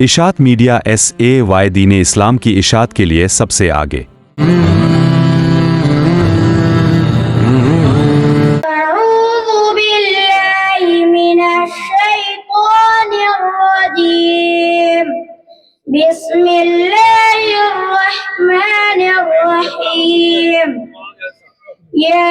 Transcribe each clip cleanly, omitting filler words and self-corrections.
اشاعت media SAY دین اسلام کی اشاعت کے لیے سب سے آگے۔ اعوذ باللہ من الشیطان الرجیم، بسم اللہ الرحمن الرحیم۔ یا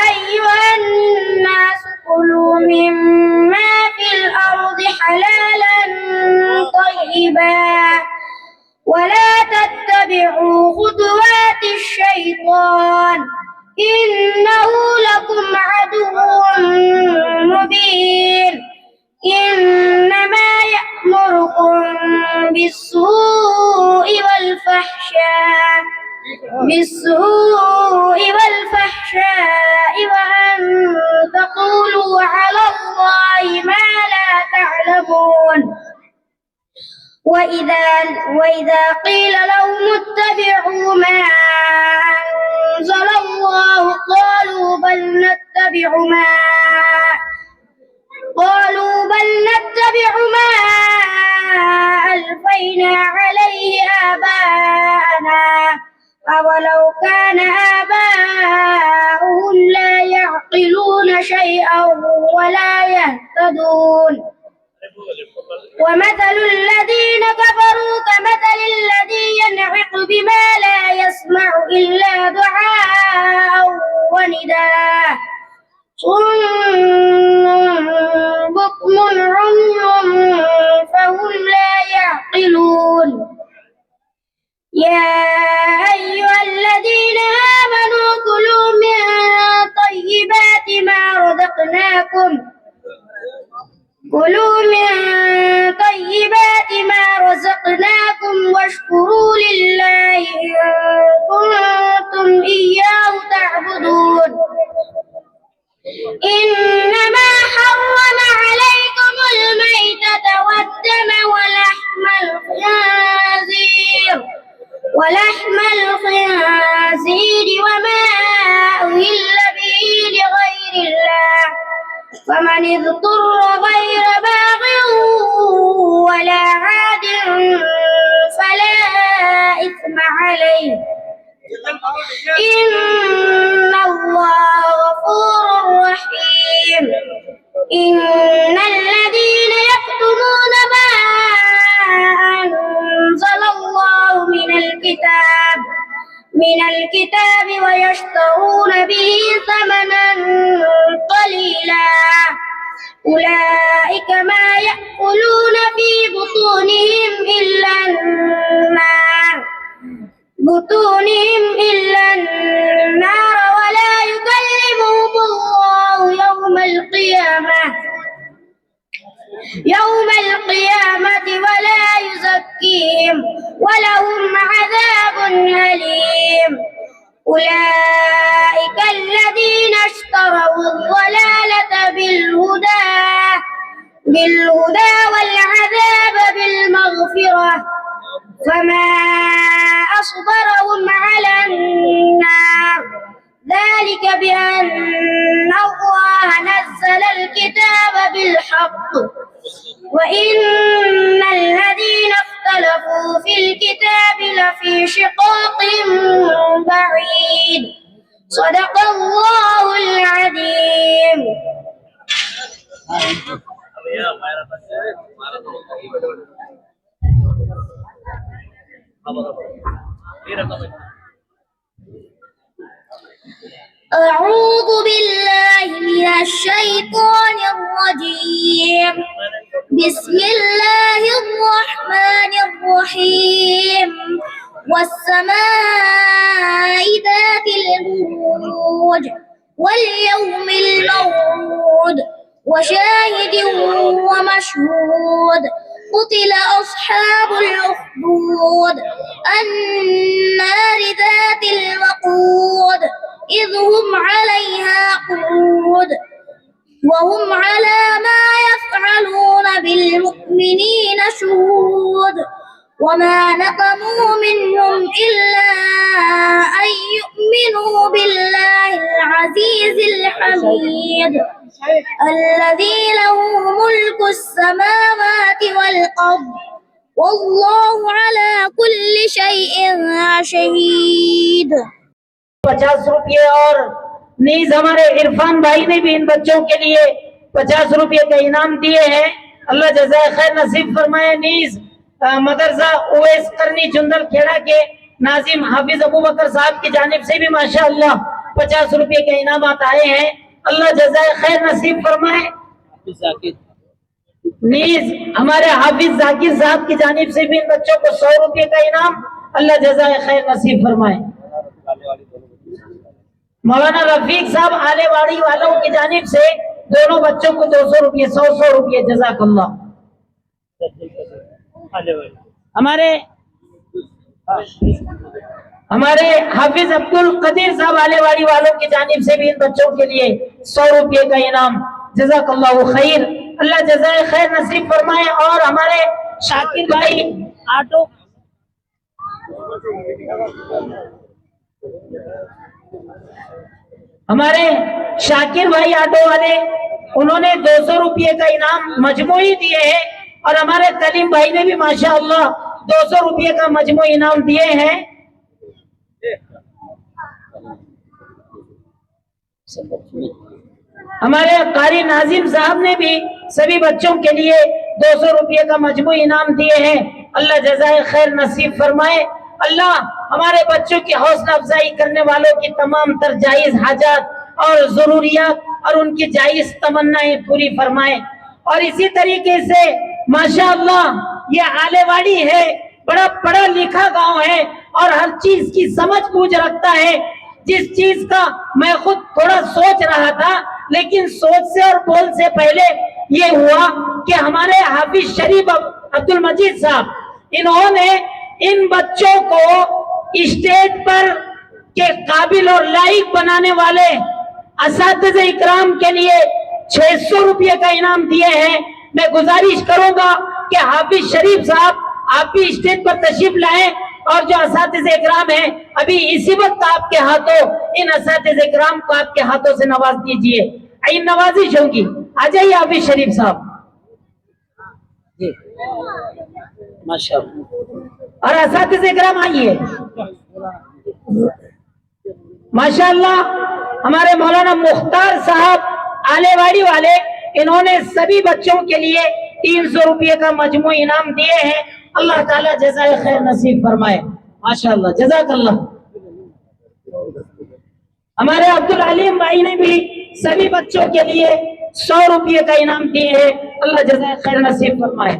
ایھا الناس کلوا مما فی الارض حلالا طیبا ولا تتبعوا خطوات الشیطان إنه لكم عدو مبين إنما يأمركم بالسوء والفحشاء وأن تقولوا على الله ما لا تعلمون وإذا قيل لهم اتبعوا ما أنزل الله قالوا بل نتبع ما ألفينا عليه آباءنا أولو كان آباؤهم لا يعقلون شيئا ولا يهتدون ومثل الذين كفروا كمثل الذي ينعق بما لا يسمع إلا دعاء ونداء صم بكم عمي فهم لا يعقلون يا أيها الذين آمنوا كلوا من طيبات ما رزقناكم واشكروا لله إن كنتم إياه تعبدون إنما حرم عليكم الميتة والدم ولحم الخنزير وما أهل به لغير الله فمن اضطر غير باغ ولا عاد فلا إثم عليه إن الله غفور رحيم إن الذين يكتمون ما أنزل الله من الكتاب ويشترون به ثمنا قليلا أولئك ما يأكلون في بطونهم إلا النار ولا يكلمهم الله يوم القيامة ولا يزكيهم ولهم عذاب أليم أولئك الذين اشتروا الضلالة بالهدى والعذاب بالمغفرة فما أصبرهم على النار ذلك بأن الله نزل الكتاب بالحق وإن الذين اختلفوا في الكتاب لفي شقاق بعيد صدق الله العظيم۔ أعوذ بالله من الشيطان الرجيم، بسم الله الرحمن الرحيم والسماء ذات البروج واليوم الموعود وشاهد ومشهود قتل أصحاب الأخدود النار ذات الوقود إذ هم عليها قعود وهم على ما يفعلون بالمؤمنين شهود وما نقموا منهم إلا أن يؤمنوا بالله العزيز الحميد الذي له ملك السماوات والأرض والله على كل شيء شهيد. 50 روپے اور نیز ہمارے عرفان بھائی نے بھی ان بچوں کے لیے 50 روپے کا انعام دیے ہیں. اللہ جزائے خیر نصیب فرمائے. نیز مدرسہ اویس کرنی چندل کھیڑا کے ناظم حافظ ابو بکر صاحب کی جانب سے بھی ماشاءاللہ 50 روپے کے انعامات آئے ہیں. اللہ جزائے خیر نصیب فرمائے. نیز ہمارے حافظ ذاکر صاحب کی جانب سے بھی ان بچوں کو 100 روپے کا انعام. اللہ جزائے خیر نصیب فرمائے. مولانا رفیق صاحب آلے واڑی والوں کی جانب سے دونوں بچوں کو 200 روپے 100 روپے. جزاک اللہ. ہمارے حافظ عبد القدیر صاحب آلے واڑی والوں کی جانب سے بھی ان بچوں کے لیے 100 روپے کا انعام. جزاک اللہ خیر. اللہ جزائے خیر نصیب فرمائے. اور ہمارے شاکر بھائی آٹو والے انہوں نے 200 روپے کا انعام مجموعی دیے ہیں. اور ہمارے کلیم بھائی نے بھی ماشاءاللہ 200 روپے کا مجموعی انعام دیے ہیں. ہمارے قاری ناظم صاحب نے بھی سبھی بچوں کے لیے 200 روپے کا مجموعی انعام دیے ہیں. اللہ جزائے خیر نصیب فرمائے. اللہ ہمارے بچوں کی حوصلہ افزائی کرنے والوں کی تمام تر جائز حاجات اور ضروریات اور ان کی جائز تمنائیں پوری فرمائے. اور اسی طریقے سے ماشاءاللہ یہ آلے واڑی ہے, بڑا پڑھا لکھا گاؤں ہے اور ہر چیز کی سمجھ بوجھ رکھتا ہے. جس چیز کا میں خود تھوڑا سوچ رہا تھا, لیکن سوچ سے اور بول سے پہلے یہ ہوا کہ ہمارے حافظ شریف عبد المجید صاحب انہوں نے ان بچوں کو اسٹیج پر کے قابل اور لائق بنانے والے اساتذہ اکرام کے لیے 600 روپے کا انعام دیے ہیں. میں گزارش کروں گا کہ حافظ شریف صاحب آپ بھی اسٹیج پر تشریف لائیں اور جو اساتذہ اکرام ہیں ابھی اسی وقت آپ کے ہاتھوں ان اساتذہ اکرام کو آپ کے ہاتھوں سے نواز دیجئے. این نوازش ہوگی. آ جائیے حافظ شریف صاحب. جی ماشاءاللہ. اور اساتذہ اکرام آئیے. ماشاءاللہ ہمارے مولانا مختار صاحب آلے واڑی والے انہوں نے سبھی بچوں کے لیے 300 روپے کا مجموعی انعام دیے ہیں. اللہ تعالیٰ جزائے خیر نصیب فرمائے. ماشاءاللہ جزاک اللہ. ہمارے عبدالعلیم بھائی نے بھی سبھی بچوں کے لیے 100 روپے کا انعام دیے ہیں. اللہ جزائے خیر نصیب فرمائے.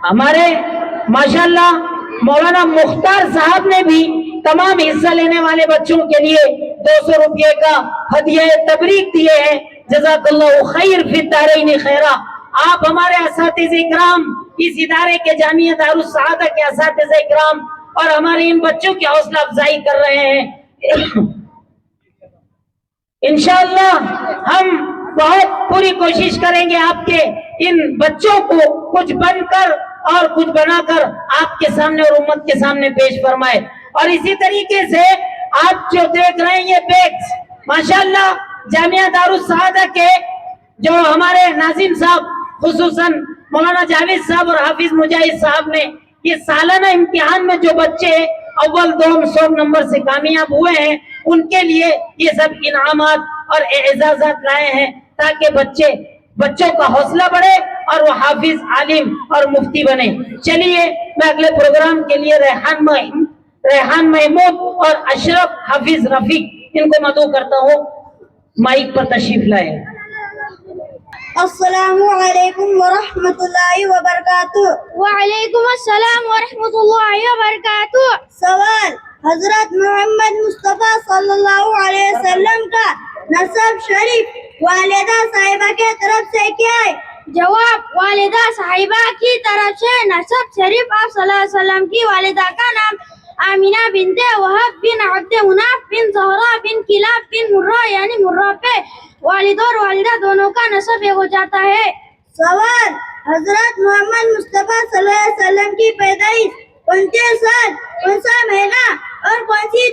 ہمارے ماشاءاللہ مولانا مختار صاحب نے بھی تمام حصہ لینے والے بچوں کے لیے 200 روپے کا ہدیہ تبریک دیے ہیں. جزاک اللہ خیر فی الدارین خیرہ. آپ ہمارے اساتذہ اکرام اس ادارے کے جامعہ دارالسعادہ کے اساتذہ اکرام اور ہمارے ان بچوں کی حوصلہ افزائی کر رہے ہیں. انشاءاللہ ہم بہت پوری کوشش کریں گے آپ کے ان بچوں کو کچھ بن کر اور کچھ بنا کر آپ کے سامنے اور امت کے سامنے پیش فرمائے. اور اسی طریقے سے آپ جو دیکھ رہے ہیں یہ بیگز ماشاءاللہ جامعہ دارالسعادہ کے جو ہمارے ناظم صاحب خصوصاً مولانا جاوید صاحب اور حافظ مجاہد صاحب نے یہ سالانہ امتحان میں جو بچے اول دوم 100 نمبر سے کامیاب ہوئے ہیں ان کے لیے یہ سب انعامات اور اعزازات لائے ہیں تاکہ بچوں کا حوصلہ بڑھے اور وہ حافظ عالم اور مفتی بنے. چلیے میں اگلے پروگرام کے لیے ریحان محمود اور اشرف حافظ رفیق ان کو مدعو کرتا ہوں. مائک پر تشریف لائے. السلام علیکم ورحمۃ اللہ وبرکاتہ. وعلیکم السلام ورحمۃ اللہ وبرکاتہ. سوال: حضرت محمد مصطفیٰ صلی اللہ علیہ وسلم کا نسب شریف والدہ صاحبہ کے طرف سے کیا ہے؟ جواب: والدہ صاحبہ کی طرف سے نسب شریف آپ صلی اللہ علیہ وسلم کی والدہ کا نام آمینہ بنت وہب بن عبد مناف بن زہرا بن کلاب بن مرہ یعنی مرہ پہ والد اور والدہ دونوں کا نسب ایک ہو جاتا ہے. سوال: حضرت محمد مصطفیٰ صلی اللہ علیہ وسلم کی پیدائش کون سے سال، کون سا مہینہ اور کون سی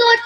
2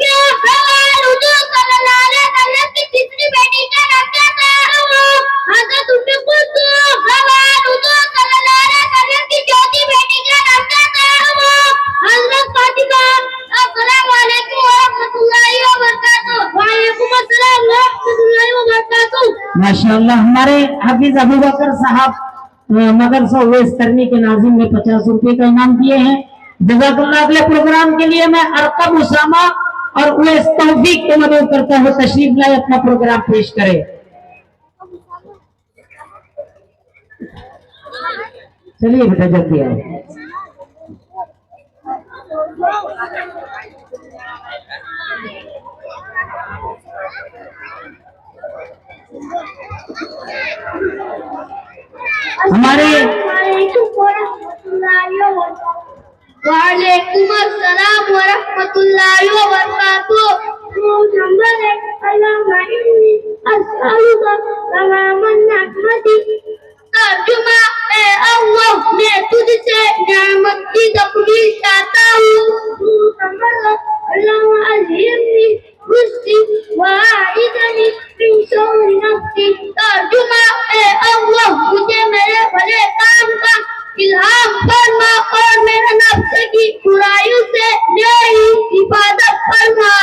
کیا؟ سوال حضور صلی اللہ علیہ وسلم کی تیسری بیٹی کا نام کیا تھا؟ حضرت ام کلثوم. سوال حضور صلی اللہ علیہ وسلم کی چوتھی بیٹی کا نام کیا تھا؟ حضرت فاطمہ. السلام علیکم ورحمۃ اللہ وبرکاتہ. وعلیکم السلام ورحمۃ اللہ وبرکاتہ. ماشاءاللہ ہمارے حافظ ابو بکر صاحب مدرسہ اویس کرنی کے ناظم نے 50 روپے کا انعام دیے ہیں. جزاک اللہ. اگلے پروگرام کے لیے میں ارقم اسامہ اور اویس توفیق کو مدعو کرتا ہوں تشریف لائے اپنا پروگرام پیش کرے. چلیے بیٹا جلدی آئے. ہمارے وعلیکم السلام ورحمۃ اللہ وبرکاتہ. نمبر ہے اللہم انی اسألک تمام النعمت. ترجمہ: اے اللہ میں تجھ سے نعمت کی تقدیر چاہتا ہوں. نمبر ہے اللہم الہمنی رشدی واعذنی من شر نفسی. ترجمہ: اے اللہ مجھے میرے بھلے کام کا الہام فرما اور میرے نفس کی برائیوں سے میری حفاظت فرما.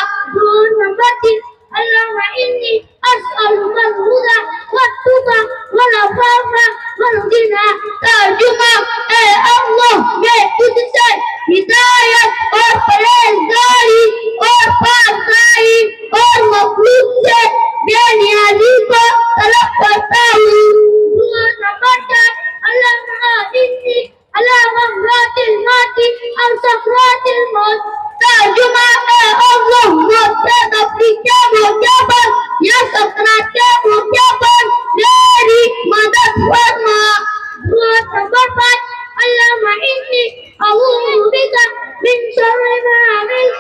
نمبر 3 اللہم انی اسألک الہدی والتقی والعفاف والغنی. ترجمہ: اے اللہ میں تجھ سے ہدایت اور پرہیزگاری اور پاکیزگی اور مخلوق سے بے نیازی کو طلب کرتا ہوں. نمبر 4 اللہم انی علی غمرات الموت او سکرات الموت. ترجمہ: اے اللہ موت سے اپنی کے موقع پر یا سکرات کے موقع پر میری مدد فرما. نمبر 5 اللہم انی اعوذ بک من شر ما عملت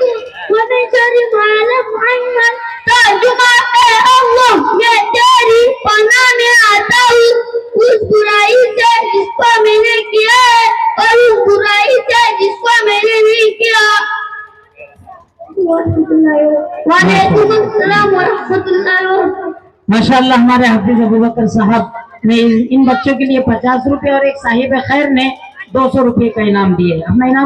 ومن شر ما لم اعمل. ترجمہ: اے اللہ میں تیری پناہ میں آتا ہوں اس برائی سے جس کو میں نے کیا ہے اور اس برائی سے جس کو میں نے نہیں کیا. وعلیکم السلام ورحمۃ اللہ وبرکاتہ. ماشاءاللہ ہمارے حافظ ابو بکر صاحب نے ان بچوں کے لیے 50 روپے اور ایک صاحب خیر نے 200 روپے کا انعام دیے. اپنا انعام